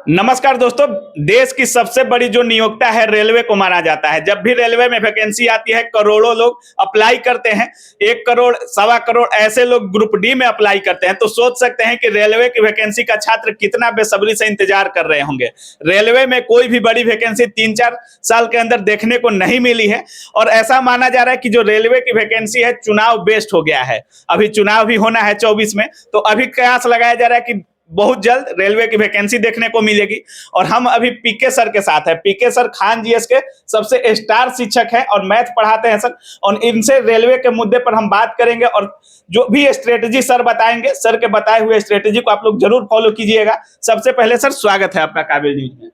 नमस्कार दोस्तों। देश की सबसे बड़ी जो नियोक्ता है रेलवे को माना जाता है। जब भी रेलवे में वैकेंसी आती है करोड़ों लोग अप्लाई करते हैं। 1 करोड़ सवा करोड़ ऐसे लोग ग्रुप डी में अप्लाई करते हैं। तो सोच सकते हैं कि रेलवे की वैकेंसी का छात्र कितना बेसब्री से इंतजार कर रहे होंगे। रेलवे में कोई भी बड़ी वैकेंसी 3-4 साल के अंदर देखने को नहीं मिली है और ऐसा माना जा रहा है कि जो रेलवे की वैकेंसी है चुनाव बेस्ड हो गया है। अभी चुनाव भी होना है 24 में, तो अभी कयास लगाया जा रहा है कि बहुत जल्द रेलवे की वैकेंसी देखने को मिलेगी। और हम अभी पीके सर के साथ हैं। पीके सर खान जीएस के सबसे स्टार शिक्षक हैं और मैथ पढ़ाते हैं सर। और इनसे रेलवे के मुद्दे पर हम बात करेंगे और जो भी स्ट्रेटेजी सर बताएंगे, सर के बताए हुए स्ट्रेटेजी को आप लोग जरूर फॉलो कीजिएगा। सबसे पहले सर स्वागत है आपका काबिल न्यूज में।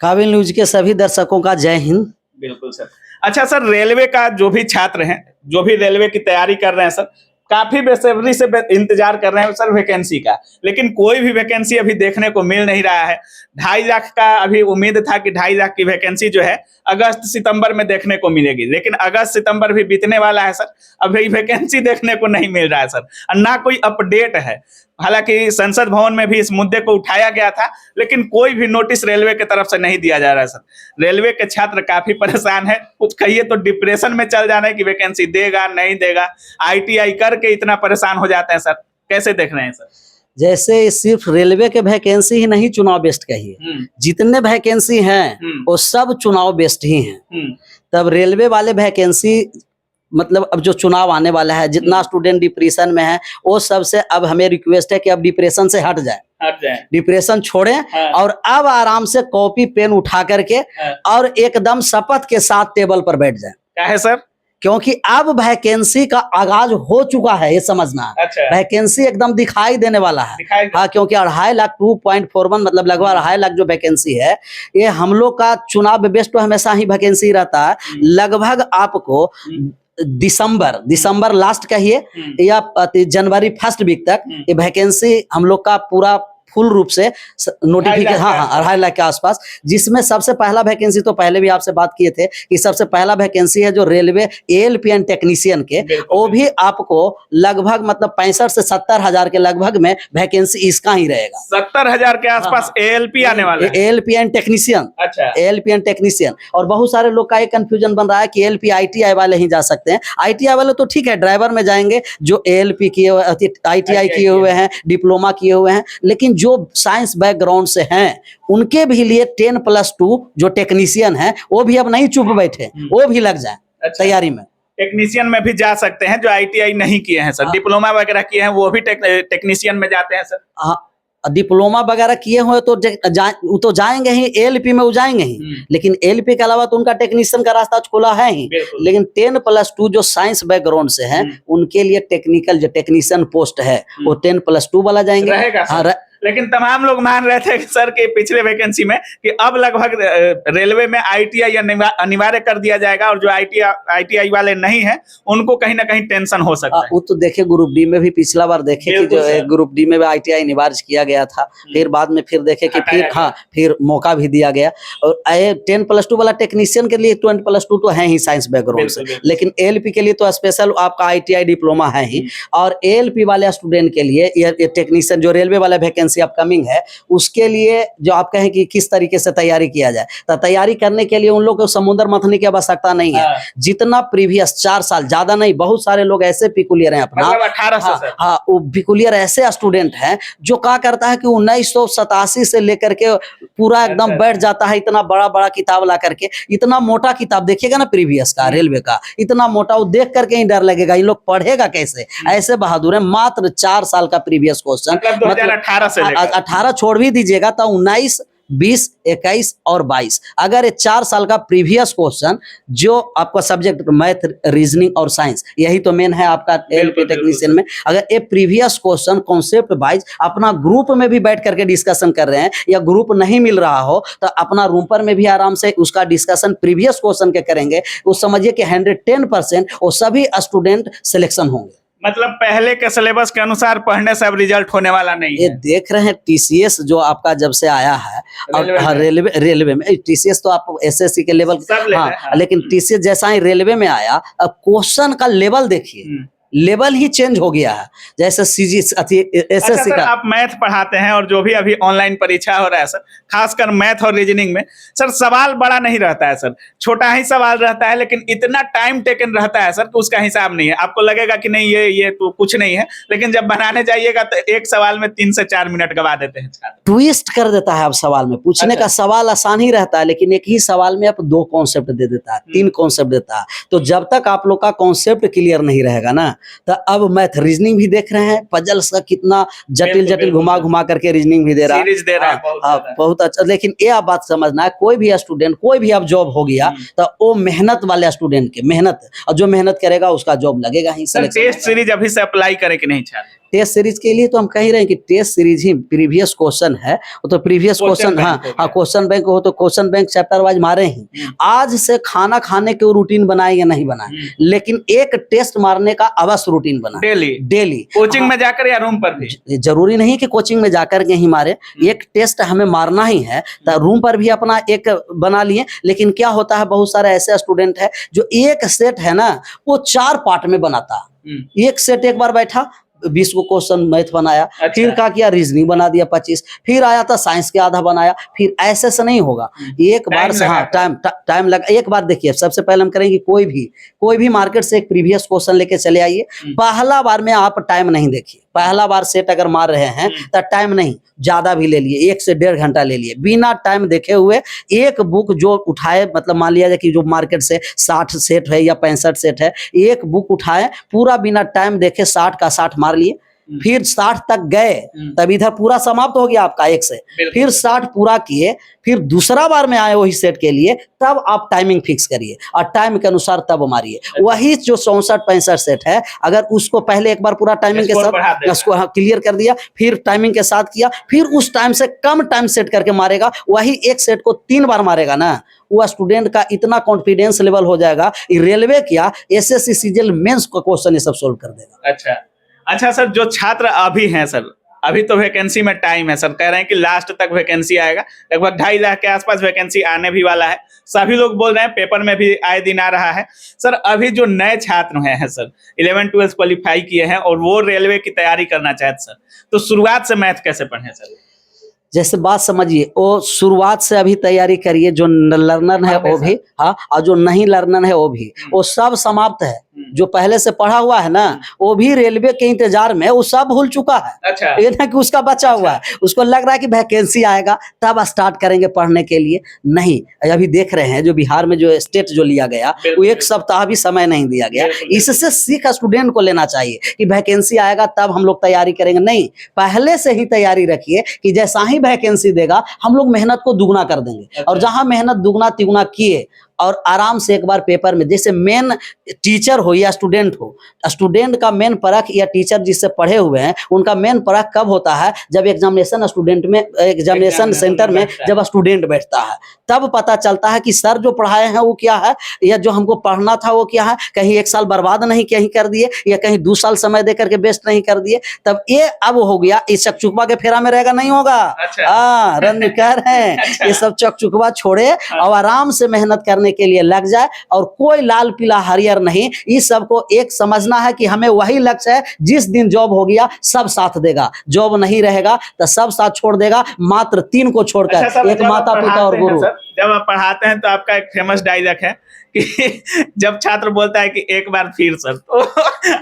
काबिल न्यूज के सभी दर्शकों का जय हिंद। बिल्कुल सर। अच्छा सर, रेलवे का जो भी छात्र हैं, जो भी रेलवे की तैयारी कर रहे हैं सर, काफी बेसब्री से इंतजार कर रहे हैं सर वैकेंसी का, लेकिन कोई भी वैकेंसी अभी देखने को मिल नहीं रहा है। 2.5 लाख का अभी उम्मीद था कि 2.5 लाख की वैकेंसी जो है अगस्त सितंबर में देखने को मिलेगी, लेकिन अगस्त सितंबर भी बीतने वाला है सर, अभी वैकेंसी देखने को नहीं मिल रहा है सर। और ना कोई अपडेट है। हालांकि संसद भवन में भी इस मुद्दे को उठाया गया था, लेकिन कोई भी नोटिस रेलवे की तरफ से नहीं दिया जा रहा है सर। रेलवे के छात्र काफी परेशान है, कुछ कहिए तो डिप्रेशन में चल जाना है कि वैकेंसी देगा नहीं देगा। आईटीआई करके इतना परेशान हो जाते हैं सर। कैसे देख रहे हैं सर? जैसे सिर्फ रेलवे के वैकेंसी ही नहीं चुनाव बेस्ड कहिए, जितने वैकेंसी हैं वो सब चुनाव बेस्ड ही हैं। तब रेलवे वाले वैकेंसी मतलब अब जो चुनाव आने वाला है, जितना स्टूडेंट डिप्रेशन में है वो सबसे अब हमें रिक्वेस्ट है कि अब डिप्रेशन से हट जाए, डिप्रेशन छोड़ें। हाँ। और अब आराम से कॉपी पेन उठा करके हाँ। और एकदम शपथ के साथ टेबल पर बैठ जाए। क्या है सर? क्योंकि अब वैकेंसी का आगाज हो चुका है, ये समझना है। अच्छा। वैकेंसी एकदम दिखाई देने वाला है। हाँ, क्योंकि 2.5 लाख 2.41 मतलब लगभग 2.5 लाख जो वैकेंसी है, ये हम लोग का चुनाव बेस्ड तो हमेशा ही वैकेंसी रहता है। लगभग आपको दिसंबर लास्ट कहिए या जनवरी फर्स्ट वीक तक ये वैकेंसी हम लोग का पूरा फुल रूप से नोटिफिकेशन, हाँ 2.5 लाख के आसपास, जिसमें सबसे पहला वैकेंसी तो पहले भी आपसे बात किए थे कि सबसे पहला वैकेंसी है जो रेलवे एएलपीएन टेक्नीशियन के, वो भी आपको लगभग मतलब 65 से 70 हजार के लगभग में वैकेंसी इसका ही रहेगा। 70 हजार के आसपास एएलपी आने वाला है। एएलपीएन टेक्नीशियन। अच्छा। एएलपीएन टेक्नीशियन। और बहुत सारे लोग का एक कंफ्यूजन बन रहा है कि एएलपी आईटीआई वाले ही जा सकते हैं। आईटीआई वाले तो ठीक है, ड्राइवर में जाएंगे, जो एएलपी किए हुए, आईटीआई किए हुए हैं, डिप्लोमा किए हुए हैं, लेकिन जो साइंस बैकग्राउंड से हैं उनके भी लिए 10+2 जो टेक्नीशियन है वो भी अब नहीं चुप बैठे, वो भी लग जाए। अच्छा। तैयारी में टेक्नीशियन में भी जा सकते हैं जो आईटीआई नहीं किए हैं सर, डिप्लोमा वगैरह किए हैं वो भी टेक्नीशियन में जाते हैं सर। हाँ, डिप्लोमा वगैरह किए हुए तो तो जाएंगे ही, एएलपी में वो जाएंगे ही, लेकिन एएलपी के अलावा तो उनका टेक्नीशियन का रास्ता खुला है ही। लेकिन 10+2 जो साइंस बैकग्राउंड से हैं उनके लिए टेक्निकल जो टेक्नीशियन पोस्ट है वो 10+2 वाला जाएंगे। हाँ, लेकिन तमाम लोग मान रहे थे सर के पिछले वैकेंसी में कि अब लगभग रेलवे में आईटीआई अनिवार्य कर दिया जाएगा और जो आईटीआई वाले नहीं हैं उनको कहीं ना कहीं टेंशन हो सकता है। वो तो देखे ग्रुप डी में भी पिछला बार देखे कि जो ग्रुप डी में भी आईटीआई अनिवार्य किया गया था, फिर बाद में फिर देखे कि फिर मौका भी दिया गया। और 10+2 वाला टेक्नीशियन के लिए 10+2 तो है ही साइंस बैकग्राउंड से, लेकिन एएलपी के लिए तो स्पेशल आपका आईटीआई डिप्लोमा है ही। और एएलपी वाले स्टूडेंट के लिए ये टेक्नीशियन जो रेलवे वाला वैकेंसी अपकमिंग है उसके लिए जो आप कहें कि किस तरीके से तैयारी किया जाए, तो तैयारी करने के लिए उन लोग को समुद्र मंथने की आवश्यकता नहीं है। जितना प्रीवियस 4 साल, ज्यादा नहीं, बहुत सारे लोग ऐसे पिकुलियर हैं अपना, 18 से। हाँ, वो पिकुलियर ऐसे स्टूडेंट हैं जो क्या करता है कि 1987 से लेकर के पूरा एकदम बैठ जाता है, इतना बड़ा बड़ा किताब ला करके, इतना मोटा किताब देखिएगा ना प्रीवियस का रेलवे का, इतना मोटा, वो देख करके ही डर लगेगा इन लोग पढ़ेगा कैसे। ऐसे बहादुर है। मात्र 4 साल का प्रीवियस क्वेश्चन, मतलब 18 छोड़ भी दीजिएगा तो 19, 20, 21 और 22, अगर ये 4 साल का प्रीवियस क्वेश्चन जो आपका सब्जेक्ट मैथ, रीजनिंग और साइंस, यही तो मेन है आपका एएलपी टेक्नीशियन में, अगर ये प्रीवियस क्वेश्चन कॉन्सेप्ट वाइज अपना ग्रुप में भी बैठ करके डिस्कशन कर रहे हैं या ग्रुप नहीं मिल रहा हो तो अपना रूम पर में भी आराम से उसका डिस्कशन प्रीवियस क्वेश्चन के करेंगे, वो समझिए कि 110% वो सभी स्टूडेंट सिलेक्शन होंगे। मतलब पहले के सिलेबस के अनुसार पढ़ने से अब रिजल्ट होने वाला नहीं है। ये देख रहे हैं टीसीएस जो आपका जब से आया है, और रेलवे में टीसीएस तो आप एसएससी के लेवल, हाँ, लेकिन टीसीएस जैसा ही रेलवे में आया, अब क्वेश्चन का लेवल देखिए, लेवल ही चेंज हो गया है। जैसे सीजी अच्छा एसएससी सर, का आप मैथ पढ़ाते हैं और जो भी अभी ऑनलाइन परीक्षा हो रहा है सर, खासकर मैथ और रीजनिंग में सर सवाल बड़ा नहीं रहता है सर, छोटा ही सवाल रहता है, लेकिन इतना टाइम टेकन रहता है सर कि उसका हिसाब नहीं है। आपको लगेगा कि नहीं ये तो कुछ नहीं है, लेकिन जब बनाने जाइएगा तो एक सवाल में 3 से 4 मिनट गवा देते हैं छात्र। ट्विस्ट कर देता है अब सवाल में, पूछने अच्छा। का सवाल आसान ही रहता है लेकिन एक ही सवाल में आप 2 कॉन्सेप्ट दे देता है, 3 कॉन्सेप्ट देता है। तो जब तक आप लोग का कॉन्सेप्ट क्लियर नहीं रहेगा ना, तो अब मैथ रीजनिंग भी देख रहे हैं, पजल्स का कितना जटिल बिल्कुल, जटिल बिल्कुल घुमा सर। घुमा करके रीजनिंग भी दे रहा है। सीरीज दे रहा है बहुत ज्यादा। बहुत अच्छा। लेकिन ये आप बात समझना है, कोई भी स्टूडेंट कोई भी अब जॉब हो गया तो वो मेहनत वाले स्टूडेंट के मेहनत, और जो मेहनत करेगा उसका जॉब लगेगा ही। सर टेस्ट सीरीज अभी से अप्लाई करें कि नहीं छात्र? टेस्ट सीरीज के लिए तो हम कह रहे हैं कि टेस्ट सीरीज ही प्रीवियस क्वेश्चन है, वो तो प्रीवियस Question क्वेश्चन, bank हाँ हो गया। हाँ क्वेश्चन बैंक हो तो क्वेश्चन बैंक चैप्टर वाइज मारे ही। आज से खाना खाने के रूटीन बनाए या नहीं बनाए, लेकिन एक टेस्ट मारने का अवश्य रूटीन बना डेली डेली। कोचिंग में जाकर या रूम पर भी? जरूरी नहीं कि कोचिंग में जाकर के ही मारे, एक टेस्ट हमें मारना ही है तो रूम पर भी अपना एक बना लिए। लेकिन क्या होता है, बहुत सारे ऐसे स्टूडेंट है जो एक सेट है ना वो 4 पार्ट में बनाता है। एक सेट एक बार बैठा 20 को क्वेश्चन मैथ बनाया, अच्छा। फिर क्या किया रीजनिंग बना दिया 25, फिर आया था साइंस के आधा बनाया, फिर ऐसे से नहीं होगा। एक बार से हाँ टाइम लगा। एक बार देखिए, सबसे पहले हम करेंगे कोई भी मार्केट से एक प्रीवियस क्वेश्चन लेके चले आइए। पहला बार में आप टाइम नहीं देखिए, पहला बार सेट अगर मार रहे हैं तो टाइम नहीं, ज्यादा भी ले लिए, 1 से 1.5 घंटा ले लिए, बिना टाइम देखे हुए एक बुक जो उठाए, मतलब मान लिया जाए कि जो मार्केट से 60 सेट है या 65 सेट है, एक बुक उठाए पूरा बिना टाइम देखे 60 का 60 मार लिए, फिर 60 तक गए, तब इधर पूरा समाप्त हो गया आपका 1 से, फिर 60 पूरा किए, फिर दूसरा बार में आए वही सेट के लिए, तब आप टाइमिंग फिक्स करिए और टाइम के अनुसार तब मारिए। वही जो 64-65 सेट है, अगर उसको पहले एक बार पूरा टाइमिंग के साथ उसको क्लियर कर दिया, फिर टाइमिंग के साथ किया, फिर उस टाइम से कम टाइम सेट करके मारेगा, वही एक सेट को 3 बार मारेगा ना, वो स्टूडेंट का इतना कॉन्फिडेंस लेवल हो जाएगा, रेलवे क्या एसएससी सीजीएल मेंस का क्वेश्चन ये सब सोल्व कर देगा। अच्छा सर, जो छात्र अभी हैं सर, अभी तो वैकेंसी में टाइम है सर, कह रहे हैं कि लास्ट तक वैकेंसी आएगा, लगभग 2.5 लाख के आसपास वैकेंसी आने भी वाला है, सभी लोग बोल रहे हैं, पेपर में भी आए दिन आ रहा है सर। अभी जो नए छात्र हुए हैं सर, 11-12 क्वालिफाई किए हैं और वो रेलवे की तैयारी करना चाहते सर, तो शुरुआत से मैथ कैसे पढ़े सर? जैसे बात समझिए, वो शुरुआत से अभी तैयारी करिए, जो लर्नर है वो भी, हाँ, और जो नहीं लर्नर है वो भी, वो सब समाप्त है। जो पहले से पढ़ा हुआ है ना, वो भी रेलवे के इंतजार में, वो सब भूल चुका है। अच्छा। ये ना कि उसका बचा हुआ है, उसको लग रहा है कि वैकेंसी आएगा तब स्टार्ट करेंगे पढ़ने के लिए। नहीं, अभी देख रहे हैं जो बिहार में जो स्टेट जो लिया गया, वो 1 सप्ताह भी समय नहीं दिया गया। इससे सीख स्टूडेंट को लेना चाहिए कि वैकेंसी आएगा तब हम लोग तैयारी करेंगे, नहीं, पहले से ही तैयारी रखिए कि जैसा ही वैकेंसी देगा हम लोग मेहनत को दुगना कर देंगे। और जहां मेहनत दुगना तिगुना किए और आराम से एक बार पेपर में, जैसे मेन टीचर हो या स्टूडेंट हो, स्टूडेंट का मेन परख या टीचर जिससे पढ़े हुए हैं उनका मेन परख कब होता है, जब एग्जामिनेशन स्टूडेंट में, एग्जामिनेशन सेंटर में जब स्टूडेंट बैठता है, तब पता चलता है कि सर जो पढ़ाए हैं वो क्या है, या जो हमको पढ़ना था वो क्या है। कहीं 1 साल बर्बाद नहीं कहीं कर दिए, या कहीं 2 साल समय दे करके वेस्ट नहीं कर दिए। तब ये अब हो गया, इस चकचुकवा के फेरा में रहेगा नहीं होगा। हाँ, रन कह रहे हैं, ये सब चकचुकवा छोड़े और आराम से मेहनत करने के लिए लग जाए, और कोई लाल पीला हरियर नहीं, इस सबको एक समझना है कि हमें वही लक्ष्य है। जिस दिन जॉब हो गया सब साथ देगा, जॉब नहीं रहेगा तो सब साथ छोड़ देगा, मात्र 3 को छोड़कर। अच्छा, एक माता पिता और गुरु। जब आप पढ़ाते हैं तो आपका एक फेमस डायलॉग है कि जब छात्र बोलता है कि एक बार फिर सर, तो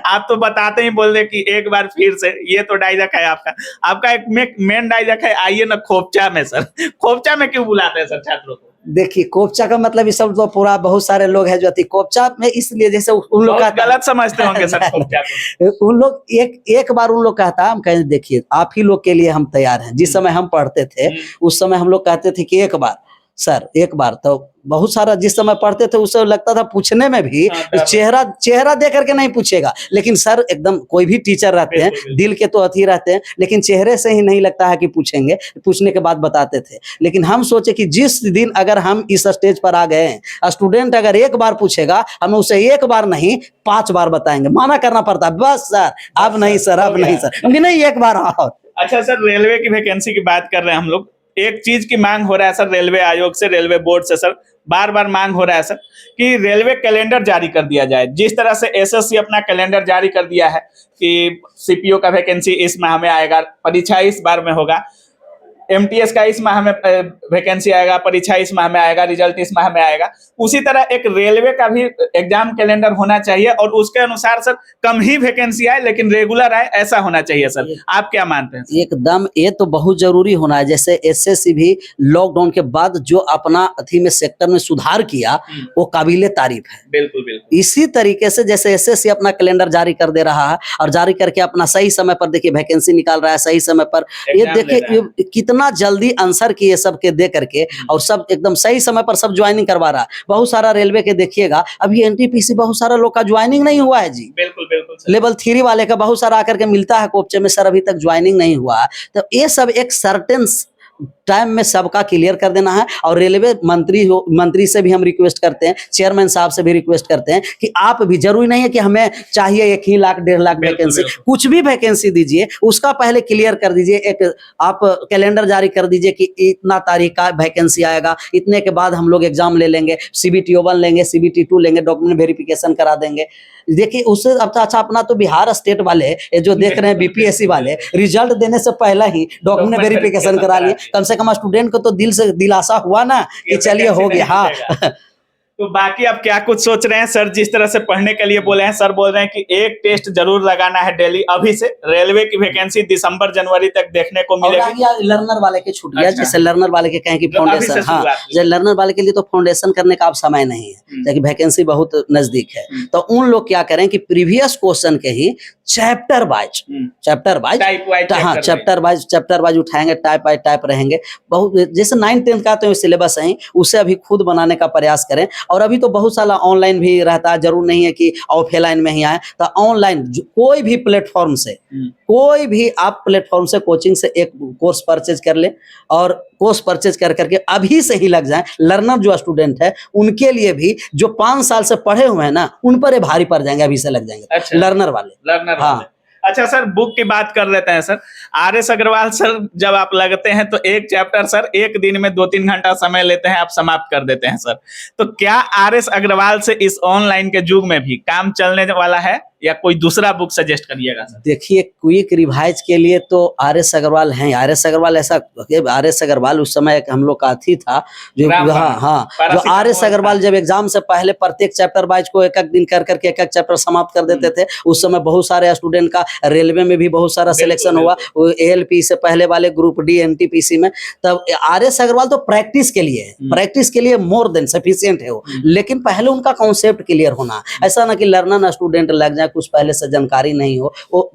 आप तो बताते ही बोल दे कि एक बार फिर से, ये तो डायलॉग है आपका एक मेन डायलॉग है, आइए ना खोपचा में सर। खोपचा में क्यों बुलाते हैं सर छात्रों को? देखिए, कोपचा का मतलब ये सब तो पूरा बहुत सारे लोग हैं जो कोपचा में, इसलिए जैसे उन लोग का गलत समझते होंगे सर खोपचा को। उन लोग एक बार उन लोग कहता, हम कहें देखिए आप ही लोग के लिए हम तैयार हैं। जिस समय हम पढ़ते थे उस समय हम लोग कहते थे कि एक बार सर, एक बार, तो बहुत सारा जिस समय पढ़ते थे उस समय लगता था पूछने में भी चेहरा दे करके नहीं पूछेगा, लेकिन सर एकदम, कोई भी टीचर रहते हैं दिल के तो अथी रहते हैं, लेकिन चेहरे से ही नहीं लगता है कि पूछेंगे, पूछने के बाद बताते थे। लेकिन हम सोचे कि जिस दिन अगर हम इस स्टेज पर आ गए हैं, स्टूडेंट अगर एक बार पूछेगा, हम उसे एक बार नहीं 5 बार बताएंगे, माना करना पड़ता है, बस सर अब नहीं सर, अब नहीं सर, नहीं एक बार। अच्छा सर, रेलवे की वैकेंसी की बात कर रहे हैं हम लोग, एक चीज की मांग हो रहा है सर, रेलवे आयोग से, रेलवे बोर्ड से सर बार बार मांग हो रहा है सर कि रेलवे कैलेंडर जारी कर दिया जाए। जिस तरह से एसएससी अपना कैलेंडर जारी कर दिया है कि सीपीओ का वैकेंसी इस माह में आएगा, परीक्षा इस बार में होगा, एमटीएस का इस माह में वैकेंसी आएगा, परीक्षा इस माह में आएगा, रिजल्ट इस माह में आएगा, उसी तरह एक रेलवे का भी एग्जाम कैलेंडर होना चाहिए और उसके अनुसार सर कम ही वैकेंसी आए लेकिन रेगुलर आए, ऐसा होना चाहिए सर। आप क्या मानते हैं? एकदम, ये तो बहुत जरूरी होना है। जैसे एसएससी भी लॉकडाउन के बाद जो अपना अथी में सेक्टर में सुधार किया वो काबिले तारीफ है। बिल्कुल बिल्कुल। इसी तरीके से जैसे एसएससी अपना कैलेंडर जारी कर दे रहा है और जारी करके अपना सही समय पर देखिए वैकेंसी निकाल रहा है, सही समय पर ये एग्जाम ले रहा देखिए कितना जल्दी आंसर किए सबके दे करके और सब एकदम सही समय पर सब ज्वाइनिंग करवा रहा है। बहुत सारा रेलवे के देखिएगा अभी एनटीपीसी बहुत सारा लोग का ज्वाइनिंग नहीं हुआ है जी। बिल्कुल बिल्कुल सर। लेवल 3 वाले का बहुत सारा आकर के मिलता है कोपचे में, सर अभी तक ज्वाइनिंग नहीं हुआ है। तो ये सब एक सर्टेन टाइम में सबका क्लियर कर देना है। और रेलवे मंत्री से भी हम रिक्वेस्ट करते हैं, चेयरमैन साहब से भी रिक्वेस्ट करते हैं कि आप भी, जरूरी नहीं है कि हमें चाहिए 1 ही लाख 1.5 लाख वैकेंसी, कुछ भी वैकेंसी दीजिए उसका पहले क्लियर कर दीजिए। एक आप कैलेंडर जारी कर दीजिए कि इतना तारीख का वैकेंसी आएगा, इतने के बाद हम लोग एग्जाम ले लेंगे, CBT 1 लेंगे, CBT 2 लेंगे, डॉक्यूमेंट वेरिफिकेशन करा देंगे। देखिए उससे अच्छा अपना तो बिहार स्टेट वाले ये जो देख रहे हैं बीपीएससी वाले, रिजल्ट देने से पहले ही डॉक्यूमेंट वेरिफिकेशन करा लिए। कम से कम स्टूडेंट को तो दिल से दिलासा हुआ ना कि चलिए हो गया। हाँ तो बाकी आप क्या कुछ सोच रहे हैं सर? जिस तरह से पढ़ने के लिए बोले हैं, सर बोल रहे हैं कि एक टेस्ट जरूर लगाना है डेली। अभी से रेलवे की वैकेंसी दिसंबर जनवरी तक देखने को मिलेगी। लर्नर वाले के छूट गया। अच्छा। जैसे लर्नर वाले के कहें कि फाउंडेशन, हाँ जैसे लर्नर वाले के लिए तो फाउंडेशन करने का अब समय नहीं है क्योंकि वैकेंसी बहुत नजदीक है। तो उन लोग क्या करें कि प्रीवियस क्वेश्चन के ही चैप्टर वाइज हाँ चैप्टर वाइज उठाएंगे, टाइप बाय टाइप रहेंगे। बहुत जैसे 9th 10th का तो सिलेबस है, उसे अभी खुद बनाने का प्रयास करें। और अभी तो बहुत सारा ऑनलाइन भी रहता है, जरूर नहीं है कि ऑफलाइन में ही आए। तो ऑनलाइन कोई भी प्लेटफॉर्म से, कोई भी आप प्लेटफॉर्म से कोचिंग से एक कोर्स परचेज कर ले और कोर्स परचेज कर करके अभी से ही लग जाए। लर्नर जो स्टूडेंट है उनके लिए भी, जो 5 साल से पढ़े हुए हैं ना, उन पर ये भारी पड़ जाएंगे, अभी से लग जाएंगे। अच्छा। लर्नर वाले हाँ। अच्छा सर, बुक की बात कर लेते हैं सर। RS अग्रवाल सर जब आप लगते हैं तो एक चैप्टर सर एक दिन में 2-3 घंटा समय लेते हैं, आप समाप्त कर देते हैं सर। तो क्या RS अग्रवाल से इस ऑनलाइन के युग में भी काम चलने वाला है या कोई दूसरा बुक सजेस्ट करिएगा सर? देखिए क्विक रिवाइज के लिए तो RS अग्रवाल हैं। RS अग्रवाल ऐसा, RS अग्रवाल उस समय हम लोग का थी था जो हाँ जो RS अग्रवाल जब एग्जाम से पहले प्रत्येक चैप्टर वाइज को एक दिन कर करके एक चैप्टर समाप्त कर देते थे। उस समय बहुत सारे स्टूडेंट का रेलवे में भी बहुत सारा सिलेक्शन हुआ, ALP से पहले वाले ग्रुप D NTPC में। तब RS अग्रवाल तो प्रैक्टिस के लिए है, प्रैक्टिस के लिए मोर देन सफिशिएंट है वो। लेकिन पहले उनका कॉन्सेप्ट क्लियर होना, ऐसा ना कि लर्नर स्टूडेंट लग जाए, कुछ पहले से जानकारी नहीं हो। वो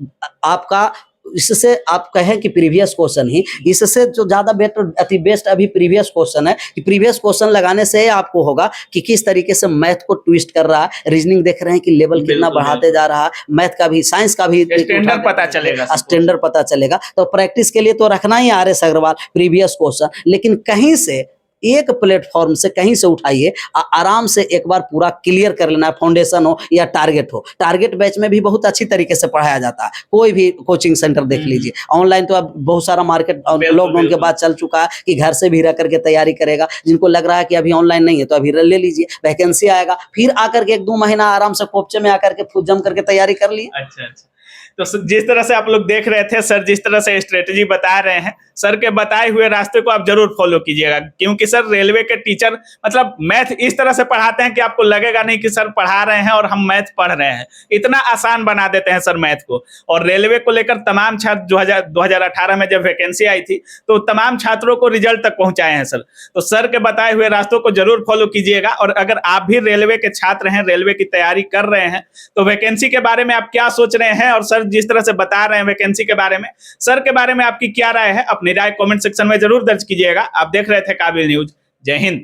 आपका, इससे आप कहें कि प्रीवियस क्वेश्चन ही, इससे जो ज्यादा बेटर अति बेस्ट अभी प्रीवियस क्वेश्चन है कि प्रीवियस क्वेश्चन लगाने से आपको होगा कि किस तरीके से मैथ को ट्विस्ट कर रहा है। रीजनिंग देख रहे हैं कि लेवल कितना बढ़ाते जा रहा है, मैथ का भी, साइंस का भी स्टैंडर्ड पता चलेगा, स्टैंडर्ड पता चलेगा। तो प्रैक्टिस के लिए तो रखना ही RS अग्रवाल प्रीवियस क्वेश्चन। लेकिन कहीं से एक प्लेटफॉर्म से कहीं से उठाइए, आराम से एक बार पूरा क्लियर कर लेना है, फाउंडेशन हो या टारगेट हो। टारगेट बैच में भी बहुत अच्छी तरीके से पढ़ाया जाता है। कोई भी कोचिंग सेंटर देख लीजिए। ऑनलाइन तो अब बहुत सारा मार्केट लॉकडाउन के बाद चल चुका है कि घर से भी रह करके तैयारी करेगा। जिनको लग रहा है कि अभी ऑनलाइन नहीं है तो अभी ले लीजिए, वैकेंसी आएगा, फिर आकर के 1-2 महीना आराम से कोपचे में आकर के फुल जम करके तैयारी कर लिए। अच्छा अच्छा। तो जिस तरह से आप लोग देख रहे थे सर, जिस तरह से स्ट्रेटेजी बता रहे हैं, सर के बताए हुए रास्ते को आप जरूर फॉलो कीजिएगा। क्योंकि सर रेलवे के टीचर मतलब मैथ इस तरह से पढ़ाते हैं कि आपको लगेगा नहीं कि सर पढ़ा रहे हैं और हम मैथ पढ़ रहे हैं। इतना आसान बना देते हैं सर मैथ को। और रेलवे को लेकर तमाम छात्र 2018 में जब वैकेंसी आई थी तो तमाम छात्रों को रिजल्ट तक पहुंचाए हैं सर। तो सर के बताए हुए रास्तों को जरूर फॉलो कीजिएगा। और अगर आप भी रेलवे के छात्र हैं, रेलवे की तैयारी कर रहे हैं, तो वैकेंसी के बारे में आप क्या सोच रहे हैं और सर जिस तरह से बता रहे हैं वैकेंसी के बारे में, सर के बारे में आपकी क्या राय है? अपनी राय कमेंट सेक्शन में जरूर दर्ज कीजिएगा। आप देख रहे थे काबिल न्यूज। जय हिंद।